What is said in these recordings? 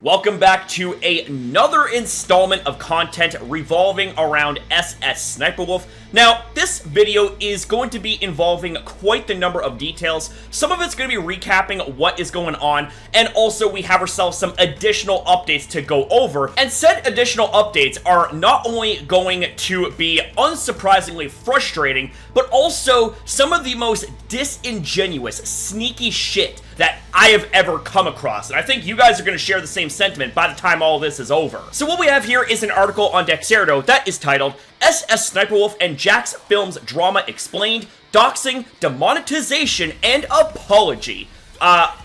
Welcome back to another installment of content revolving around Sssniperwolf. Now, this video is going to be involving quite the number of details. Some of it's going to be recapping what is going on, and also we have ourselves some additional updates to go over. And said additional updates are not only going to be unsurprisingly frustrating, but also some of the most disingenuous, sneaky shit that I have ever come across, and I think you guys are going to share the same sentiment by the time all this is over. So what we have here is an article on Dexerto that is titled, Sssniperwolf and Jacksfilms Drama Explained, Doxing, Demonetization, and Apology.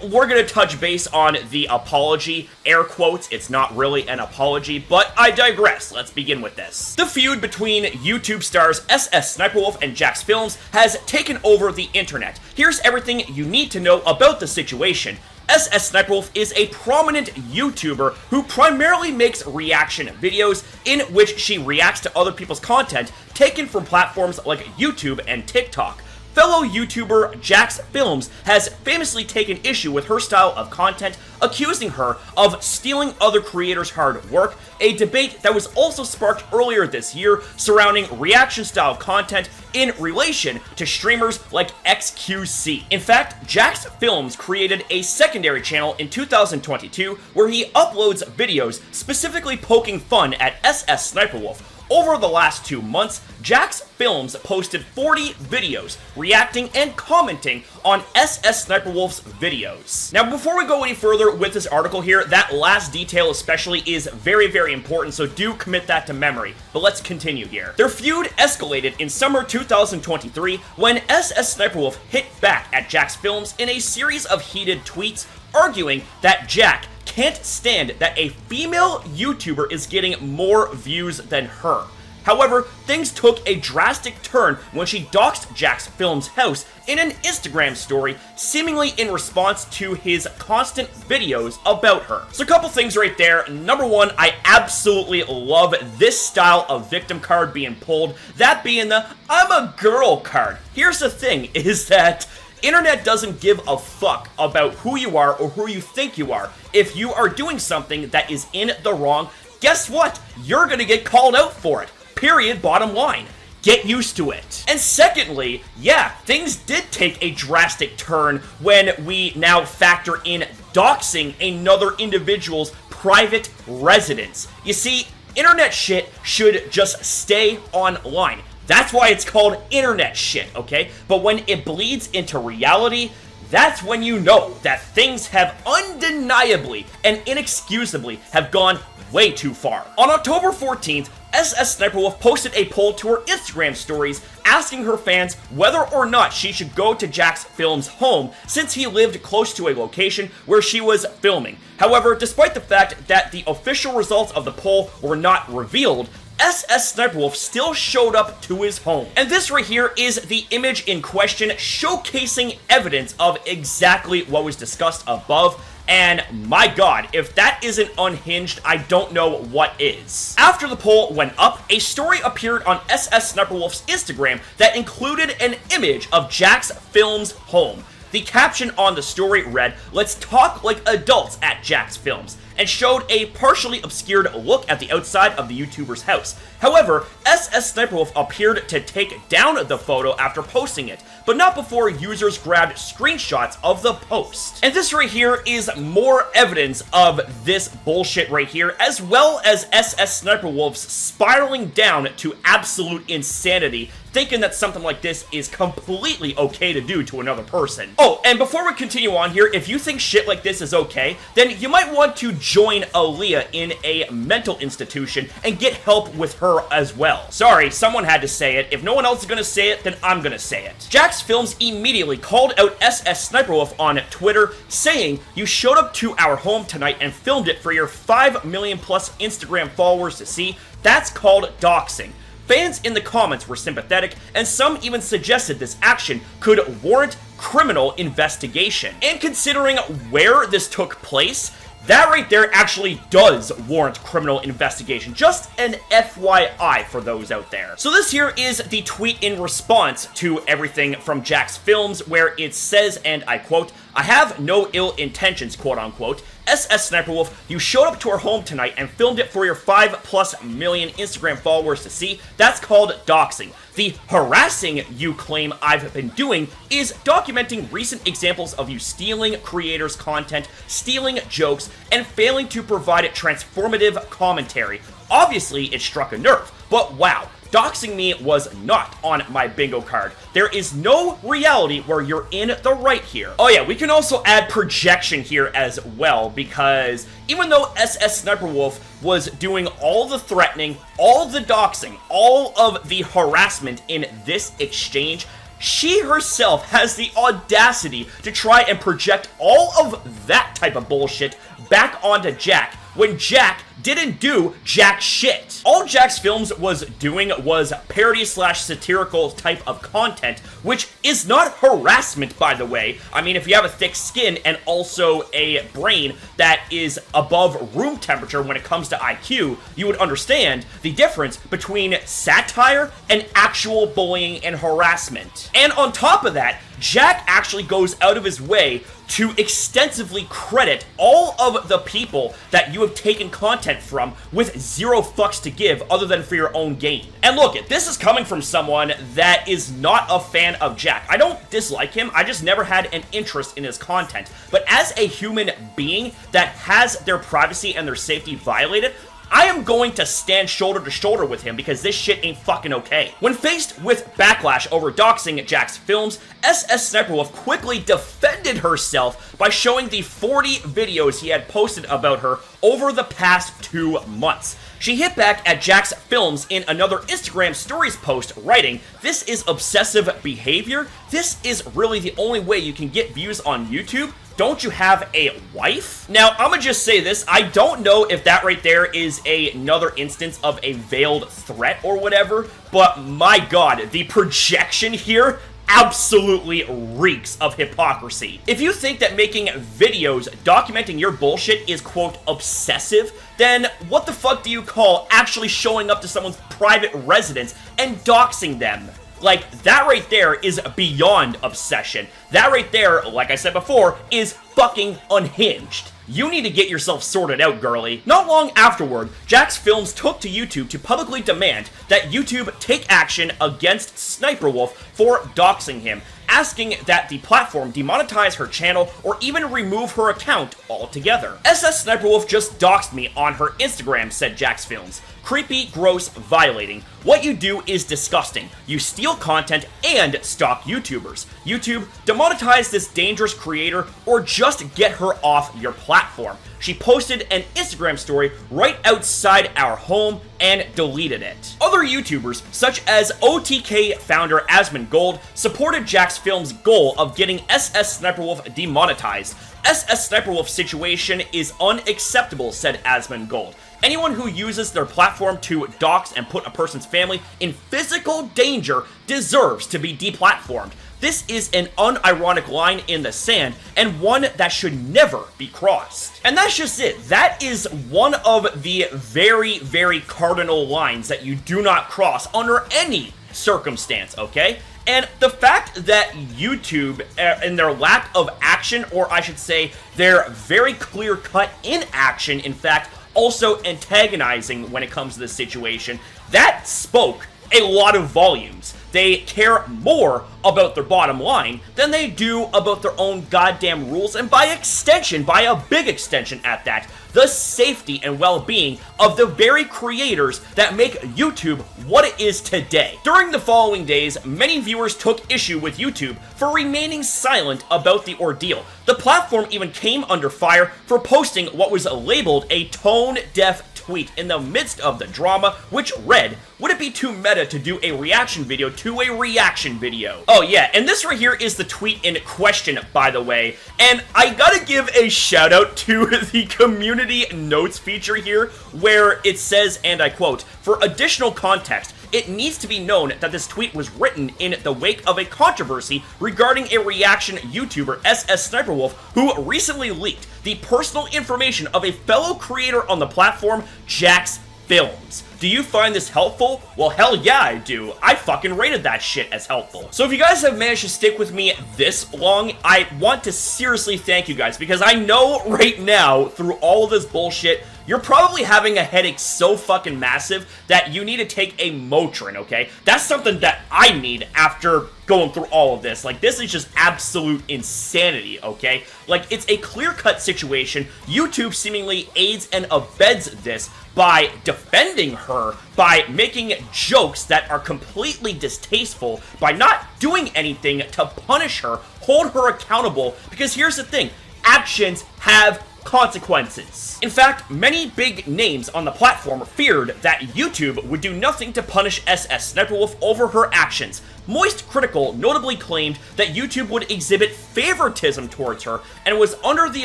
We're gonna touch base on the apology, air quotes, it's not really an apology, but I digress. Let's begin with this. The feud between YouTube stars Sssniperwolf and Jacksfilms has taken over the internet. Here's everything you need to know about the situation. Sssniperwolf is a prominent YouTuber who primarily makes reaction videos in which she reacts to other people's content taken from platforms like YouTube and TikTok. Fellow YouTuber Jacksfilms has famously taken issue with her style of content, accusing her of stealing other creators' hard work, a debate that was also sparked earlier this year surrounding reaction-style content in relation to streamers like XQC. In fact, Jacksfilms created a secondary channel in 2022 where he uploads videos specifically poking fun at Sssniperwolf. Over the last 2 months, Jacksfilms posted 40 videos reacting and commenting on Sssniperwolf's videos. Now, before we go any further with this article here, that last detail especially is very, very important, so do commit that to memory. But let's continue here. Their feud escalated in summer 2023 when Sssniperwolf hit back at Jacksfilms in a series of heated tweets, arguing that Jack can't stand that a female YouTuber is getting more views than her. However, things took a drastic turn when she doxed Jacksfilms' house in an Instagram story, seemingly in response to his constant videos about her. So a couple things right there. Number one, I absolutely love this style of victim card being pulled, that being the I'm a girl card. Here's the thing, is that internet doesn't give a fuck about who you are or who you think you are. If you are doing something that is in the wrong, guess what? You're gonna get called out for it. Period, bottom line. Get used to it. And secondly, yeah, things did take a drastic turn when we now factor in doxing another individual's private residence. You see, internet shit should just stay online. That's why it's called internet shit, okay? But when it bleeds into reality, that's when you know that things have undeniably and inexcusably have gone way too far. On October 14th, Sssniperwolf posted a poll to her Instagram stories asking her fans whether or not she should go to Jacksfilms' home since he lived close to a location where she was filming. However, despite the fact that the official results of the poll were not revealed, Sssniperwolf still showed up to his home. And this right here is the image in question, showcasing evidence of exactly what was discussed above. And my god, if that isn't unhinged, I don't know what is. After the poll went up, a story appeared on Sssniperwolf's Instagram that included an image of Jacksfilms' home. The caption on the story read, "Let's talk like adults at Jacksfilms," and showed a partially obscured look at the outside of the YouTuber's house. However, Sssniperwolf appeared to take down the photo after posting it, but not before users grabbed screenshots of the post. And this right here is more evidence of this bullshit right here, as well as Sssniperwolf's spiraling down to absolute insanity, thinking that something like this is completely okay to do to another person. Oh, and before we continue on here, if you think shit like this is okay, then you might want to join Aaliyah in a mental institution and get help with her as well. Sorry, someone had to say it. If no one else is gonna say it, then I'm gonna say it. Jacksfilms immediately called out Sssniperwolf on Twitter, saying, "You showed up to our home tonight and filmed it for your 5 million plus Instagram followers to see. That's called doxing." Fans in the comments were sympathetic, and some even suggested this action could warrant criminal investigation. And considering where this took place, that right there actually does warrant criminal investigation. Just an FYI for those out there. So this here is the tweet in response to everything from Jacksfilms, where it says, and I quote, "I have no ill intentions, quote unquote. Sssniperwolf, you showed up to our home tonight and filmed it for your 5+ million Instagram followers to see. That's called doxing. The harassing you claim I've been doing is documenting recent examples of you stealing creators' content, stealing jokes, and failing to provide transformative commentary. Obviously, it struck a nerve, but wow. Doxing me was not on my bingo card. There is no reality where you're in the right here. Oh yeah, we can also add projection here as well, because even though Sssniperwolf was doing all the threatening, all the doxing, all of the harassment in this exchange, she herself has the audacity to try and project all of that type of bullshit back onto Jack, when Jack didn't do jack shit. All Jacksfilms was doing was parody/satirical type of content, which is not harassment, by the way. I mean, if you have a thick skin and also a brain that is above room temperature when it comes to IQ, you would understand the difference between satire and actual bullying and harassment. And on top of that, Jack actually goes out of his way to extensively credit all of the people that you have taken content from with zero fucks to give other than for your own gain. And look, this is coming from someone that is not a fan of Jack. I don't dislike him, I just never had an interest in his content. But as a human being that has their privacy and their safety violated, I am going to stand shoulder to shoulder with him because this shit ain't fucking okay. When faced with backlash over doxing Jacksfilms, Sssniperwolf quickly defended herself by showing the 40 videos he had posted about her over the past 2 months. She hit back at Jacksfilms in another Instagram stories post, writing, "This is obsessive behavior? This is really the only way you can get views on YouTube? Don't you have a wife?" Now, I'ma just say this, I don't know if that right there is another instance of a veiled threat or whatever, but my god, the projection here absolutely reeks of hypocrisy. If you think that making videos documenting your bullshit is, quote, obsessive, then what the fuck do you call actually showing up to someone's private residence and doxing them? Like, that right there is beyond obsession. That right there, like I said before, is fucking unhinged. You need to get yourself sorted out, girly. Not long afterward, Jacksfilms took to YouTube to publicly demand that YouTube take action against Sniperwolf for doxing him, asking that the platform demonetize her channel or even remove her account altogether. Sssniperwolf just doxed me on her Instagram, said Jacksfilms. Creepy, gross, violating. What you do is disgusting. You steal content and stalk YouTubers. YouTube, demonetize this dangerous creator or just get her off your platform. She posted an Instagram story right outside our home and deleted it. Other YouTubers, such as OTK founder Asmon Gold, supported Jacksfilms' goal of getting Sssniperwolf demonetized. Sssniperwolf's situation is unacceptable, said Asmon Gold. Anyone who uses their platform to dox and put a person's family in physical danger deserves to be deplatformed. This is an unironic line in the sand, and one that should never be crossed. And that's just it. That is one of the very, very cardinal lines that you do not cross under any circumstance, okay? And the fact that YouTube, in their lack of action, or I should say, their very clear-cut inaction, in fact, also antagonizing when it comes to this situation, that spoke a lot of volumes. They care more about their bottom line than they do about their own goddamn rules, and by extension, by a big extension at that, the safety and well-being of the very creators that make YouTube what it is today. During the following days, many viewers took issue with YouTube for remaining silent about the ordeal. The platform even came under fire for posting what was labeled a tone-deaf tweet in the midst of the drama, which read, "Would it be too meta to do a reaction video to a reaction video?" Oh yeah, and this right here is the tweet in question, by the way, and I gotta give a shout out to the community notes feature here, where it says, and I quote, "For additional context, it needs to be known that this tweet was written in the wake of a controversy regarding a reaction YouTuber, Sssniperwolf, who recently leaked the personal information of a fellow creator on the platform, Jacksfilms. Do you find this helpful? Well, hell yeah, I do. I fucking rated that shit as helpful. So if you guys have managed to stick with me this long, I want to seriously thank you guys, because I know right now, through all of this bullshit, you're probably having a headache so fucking massive that you need to take a Motrin, okay? That's something that I need after going through all of this. Like, this is just absolute insanity, okay? Like, it's a clear-cut situation. YouTube seemingly aids and abets this by defending her, by making jokes that are completely distasteful, by not doing anything to punish her, hold her accountable, because here's the thing, actions have consequences. In fact, many big names on the platform feared that YouTube would do nothing to punish Sssniperwolf over her actions. Moist Critical notably claimed that YouTube would exhibit favoritism towards her and was under the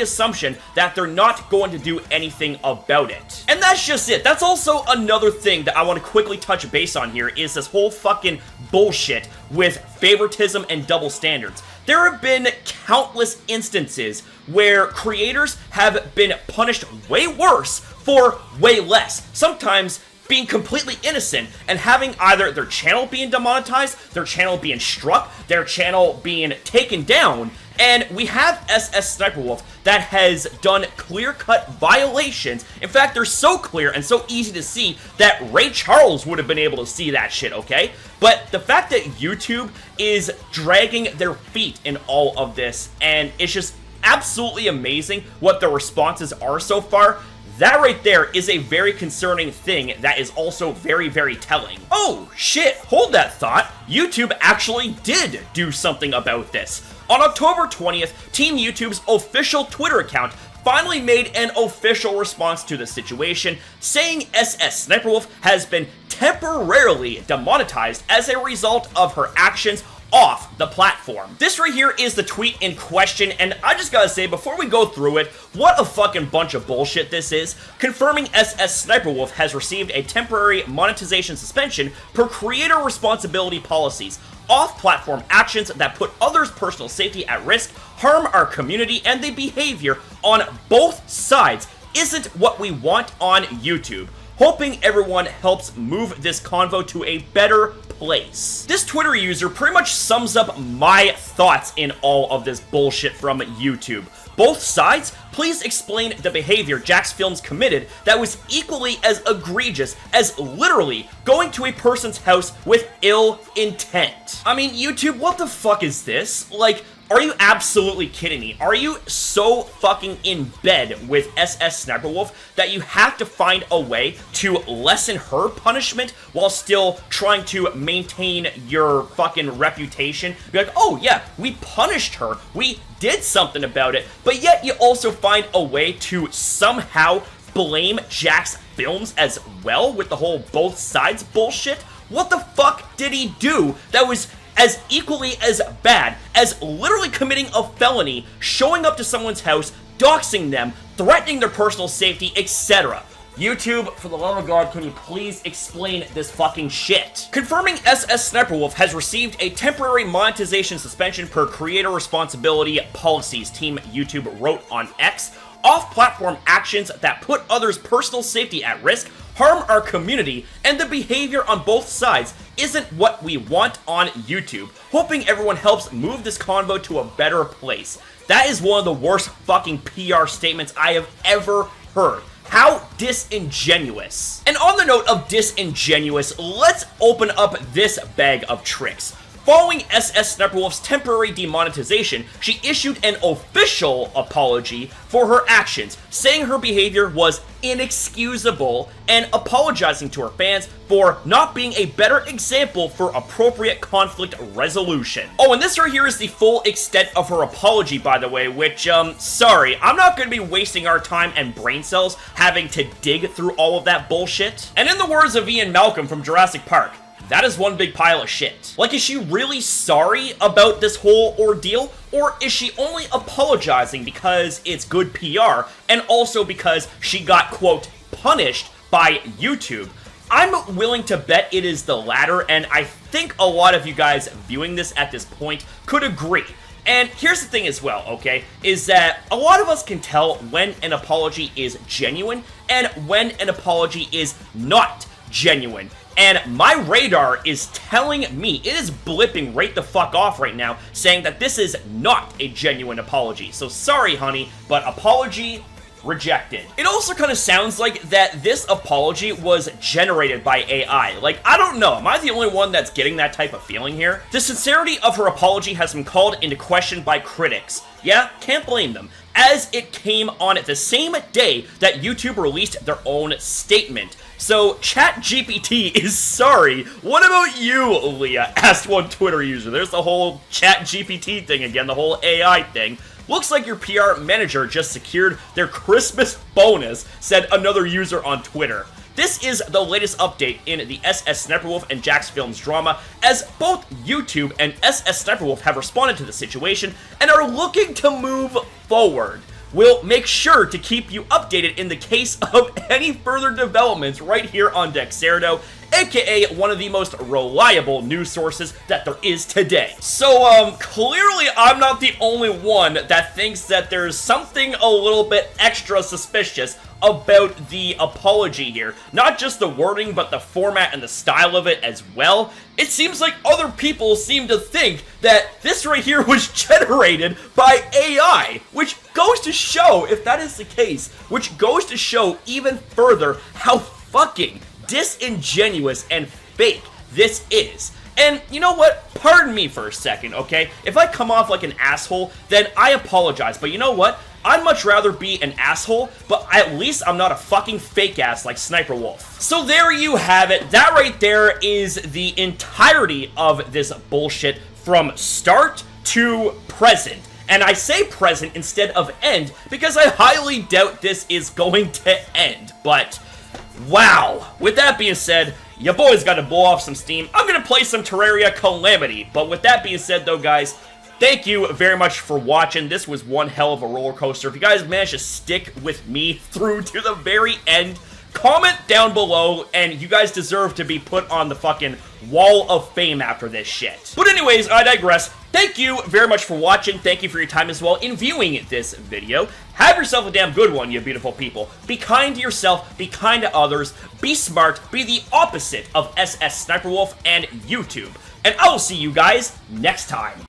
assumption that they're not going to do anything about it. And that's just it. That's also another thing that I want to quickly touch base on here, is this whole fucking bullshit with favoritism and double standards. There have been countless instances where creators have been punished way worse for way less, sometimes being completely innocent and having either their channel being demonetized, their channel being struck, their channel being taken down. And we have Sssniperwolf that has done clear-cut violations. In fact, they're so clear and so easy to see that Ray Charles would have been able to see that shit, okay? But the fact that YouTube is dragging their feet in all of this, and it's just absolutely amazing what the responses are so far, that right there is a very concerning thing that is also very, very telling. Oh, shit, hold that thought. YouTube actually did do something about this. On October 20th, Team YouTube's official Twitter account finally made an official response to the situation, saying Sssniperwolf has been temporarily demonetized as a result of her actions off the platform. This right here is the tweet in question, and I just gotta say, before we go through it, what a fucking bunch of bullshit this is. Confirming Sssniperwolf has received a temporary monetization suspension per creator responsibility policies. Off-platform actions that put others' personal safety at risk, harm our community, and the behavior on both sides isn't what we want on YouTube. Hoping everyone helps move this convo to a better place. This Twitter user pretty much sums up my thoughts in all of this bullshit from YouTube. Both sides, please explain the behavior Jacksfilms committed that was equally as egregious as literally going to a person's house with ill intent. I mean, YouTube, what the fuck is this? Like, are you absolutely kidding me? Are you so fucking in bed with Sssniperwolf that you have to find a way to lessen her punishment while still trying to maintain your fucking reputation? Be like, oh yeah, we punished her, we did something about it, but yet you also find a way to somehow blame Jacksfilms as well with the whole both sides bullshit? What the fuck did he do that was as equally as bad as literally committing a felony, showing up to someone's house, doxing them, threatening their personal safety, etc.? YouTube, for the love of God, can you please explain this fucking shit? Confirming Sssniperwolf has received a temporary monetization suspension per creator responsibility policies, Team YouTube wrote on X. Off-platform actions that put others' personal safety at risk, harm our community, and the behavior on both sides isn't what we want on YouTube. Hoping everyone helps move this convo to a better place. That is one of the worst fucking PR statements I have ever heard. How disingenuous. And on the note of disingenuous, let's open up this bag of tricks. Following Sssniperwolf's temporary demonetization, she issued an official apology for her actions, saying her behavior was inexcusable and apologizing to her fans for not being a better example for appropriate conflict resolution. Oh, and this right here is the full extent of her apology, by the way, which, sorry, I'm not gonna be wasting our time and brain cells having to dig through all of that bullshit. And in the words of Ian Malcolm from Jurassic Park, that is one big pile of shit. Like, is she really sorry about this whole ordeal? Or is she only apologizing because it's good PR and also because she got, quote, punished by YouTube? I'm willing to bet it is the latter, and I think a lot of you guys viewing this at this point could agree. And here's the thing as well, okay, is that a lot of us can tell when an apology is genuine and when an apology is not genuine. And my radar is telling me, it is blipping right the fuck off right now, saying that this is not a genuine apology. So sorry, honey, but apology rejected. It also kind of sounds like that this apology was generated by AI. Like, I don't know, am I the only one that's getting that type of feeling here? The sincerity of her apology has been called into question by critics. Yeah, can't blame them, as it came on the same day that YouTube released their own statement. So, ChatGPT is sorry. What about you, Leah? Asked one Twitter user. There's the whole ChatGPT thing again, the whole AI thing. Looks like your PR manager just secured their Christmas bonus, said another user on Twitter. This is the latest update in the Sssniperwolf and Jacksfilms drama, as both YouTube and Sssniperwolf have responded to the situation and are looking to move forward. We'll make sure to keep you updated in the case of any further developments right here on Dexerdo, aka one of the most reliable news sources that there is today. So, clearly I'm not the only one that thinks that there's something a little bit extra suspicious about the apology here. Not just the wording, but the format and the style of it as well. It seems like other people seem to think that this right here was generated by AI, which goes to show, if that is the case, which goes to show even further how fucking disingenuous and fake this is. And you know what? Pardon me for a second, okay? If I come off like an asshole, then I apologize. But you know what? I'd much rather be an asshole, but at least I'm not a fucking fake ass like Sssniperwolf. So there you have it. That right there is the entirety of this bullshit from start to present. And I say present instead of end because I highly doubt this is going to end. But wow. With that being said, your boy's got to blow off some steam. I'm going to play some Terraria Calamity. But with that being said, though, guys, thank you very much for watching. This was one hell of a roller coaster. If you guys managed to stick with me through to the very end, comment down below, and you guys deserve to be put on the fucking wall of fame after this shit. But anyways, I digress. Thank you very much for watching. Thank you for your time as well in viewing this video. Have yourself a damn good one, you beautiful people. Be kind to yourself, be kind to others, be smart, be the opposite of Sssniperwolf and YouTube. And I will see you guys next time.